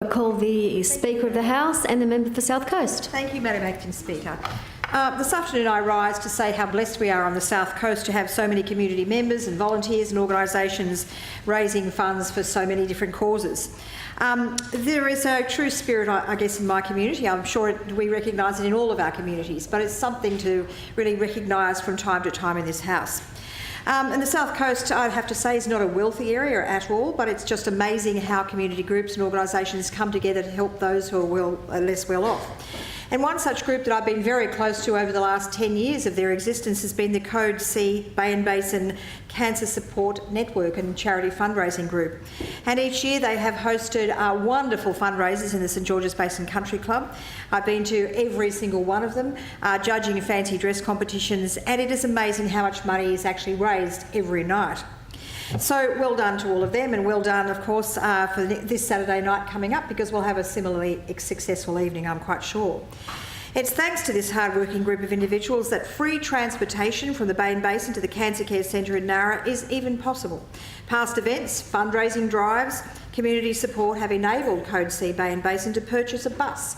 I call the Speaker of the House and the Member for South Coast. Thank you, Madam Acting Speaker. This afternoon I rise to say how blessed we are on the South Coast to have so many community members and volunteers and organisations raising funds for so many different causes. There is a true spirit, I guess, in my community. I'm sure we recognise it in all of our communities, but it's something to really recognise from time to time in this House. And the South Coast, I'd have to say, is not a wealthy area at all, but it's just amazing how community groups and organisations come together to help those who are less well off. And one such group that I've been very close to over the last 10 years of their existence has been the Code C Bay and Basin Cancer Support Network and Charity Fundraising Group. And each year they have hosted wonderful fundraisers in the St George's Basin Country Club. I've been to every single one of them, judging fancy dress competitions, and it is amazing how much money is actually raised every night. So well done to all of them, and well done, of course, for this Saturday night coming up, because we'll have a similarly successful evening, I'm quite sure. It's thanks to this hard-working group of individuals that free transportation from the Bay and Basin to the Cancer Care Centre in Nara is even possible. Past events, fundraising drives, community support have enabled Code C Bay and Basin to purchase a bus,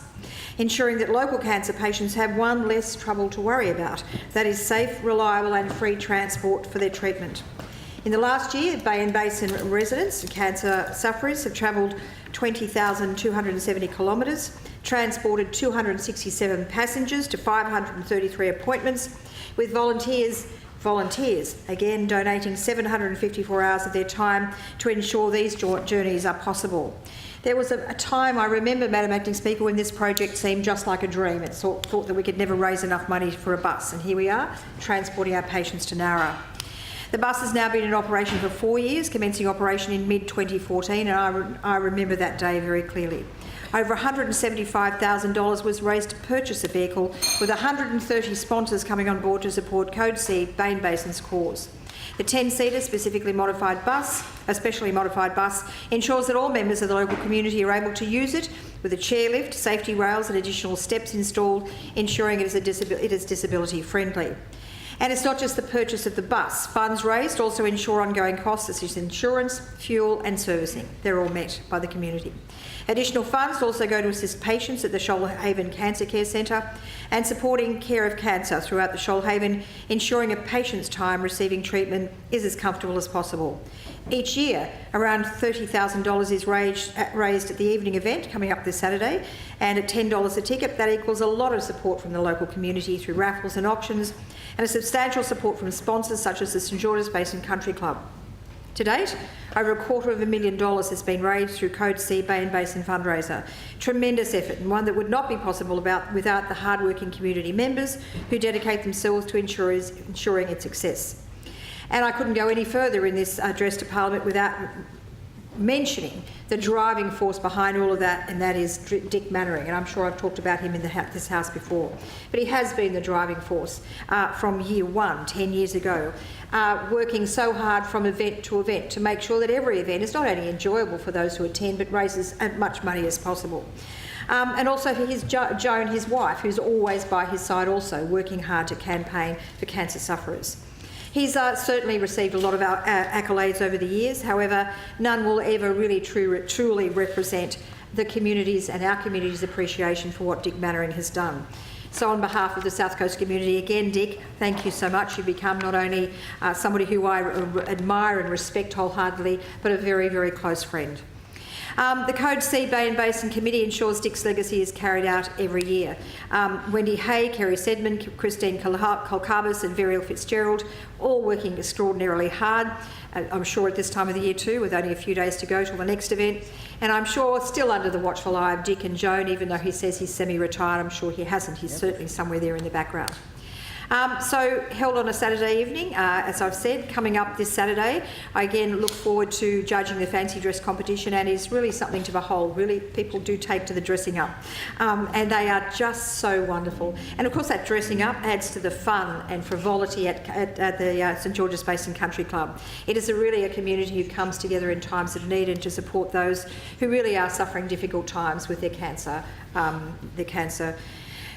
ensuring that local cancer patients have one less trouble to worry about. That is safe, reliable and free transport for their treatment. In the last year, Bay and Basin residents and cancer sufferers have travelled 20,270 kilometres, transported 267 passengers to 533 appointments, with volunteers again donating 754 hours of their time to ensure these journeys are possible. There was a time, I remember, Madam Acting Speaker, when this project seemed just like a dream. It thought that we could never raise enough money for a bus, and here we are, transporting our patients to Nara. The bus has now been in operation for 4 years, commencing operation in mid-2014, and I remember that day very clearly. Over $175,000 was raised to purchase a vehicle, with 130 sponsors coming on board to support Code C Bay and Basin's cause. The 10-seater specially modified bus ensures that all members of the local community are able to use it, with a chairlift, safety rails and additional steps installed, ensuring it is disability friendly. And it's not just the purchase of the bus. Funds raised also ensure ongoing costs such as insurance, fuel and servicing. They're all met by the community. Additional funds also go to assist patients at the Shoalhaven Cancer Care Centre and supporting care of cancer throughout the Shoalhaven, ensuring a patient's time receiving treatment is as comfortable as possible. Each year, around $30,000 is raised at the evening event coming up this Saturday, and at $10 a ticket, that equals a lot of support from the local community through raffles and auctions, and a substantial support from sponsors such as the St George's Basin Country Club. To date, over $250,000 has been raised through Code C Bay and Basin fundraiser. Tremendous effort, and one that would not be possible without the hard-working community members who dedicate themselves to ensuring its success. And I couldn't go any further in this address to Parliament without mentioning the driving force behind all of that, and that is Dick Mannering, and I'm sure I've talked about him in this House before. But he has been the driving force from year one, 10 years ago, working so hard from event to event to make sure that every event is not only enjoyable for those who attend, but raises as much money as possible. And also for Joan, his wife, who's always by his side also, working hard to campaign for cancer sufferers. He's certainly received a lot of accolades over the years. However, none will ever really truly represent the community's and our community's appreciation for what Dick Mannering has done. So on behalf of the South Coast community, again, Dick, thank you so much. You've become not only somebody who I admire and respect wholeheartedly, but a very, very close friend. The Code C Bay and Basin Committee ensures Dick's legacy is carried out every year. Wendy Hay, Kerry Sedman, Christine Kolkabis and Veriel Fitzgerald, all working extraordinarily hard. I'm sure at this time of the year too, with only a few days to go till the next event. And I'm sure still under the watchful eye of Dick and Joan, even though he says he's semi-retired, I'm sure he hasn't. He's certainly somewhere there in the background. So held on a Saturday evening, as I've said, coming up this Saturday. I again look forward to judging the fancy dress competition, and is really something to behold. Really, people do take to the dressing up, and they are just so wonderful. And of course that dressing up adds to the fun and frivolity at the St George's Basin Country Club. It is really a community who comes together in times of need and to support those who really are suffering difficult times with their cancer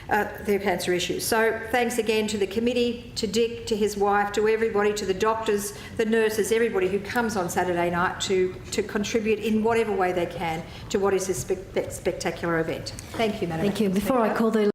their cancer issues. So thanks again to the committee, to Dick, to his wife, to everybody, to the doctors, the nurses, everybody who comes on Saturday night to contribute in whatever way they can to what is this spectacular event. Thank you, Madam. Thank you. Before I call the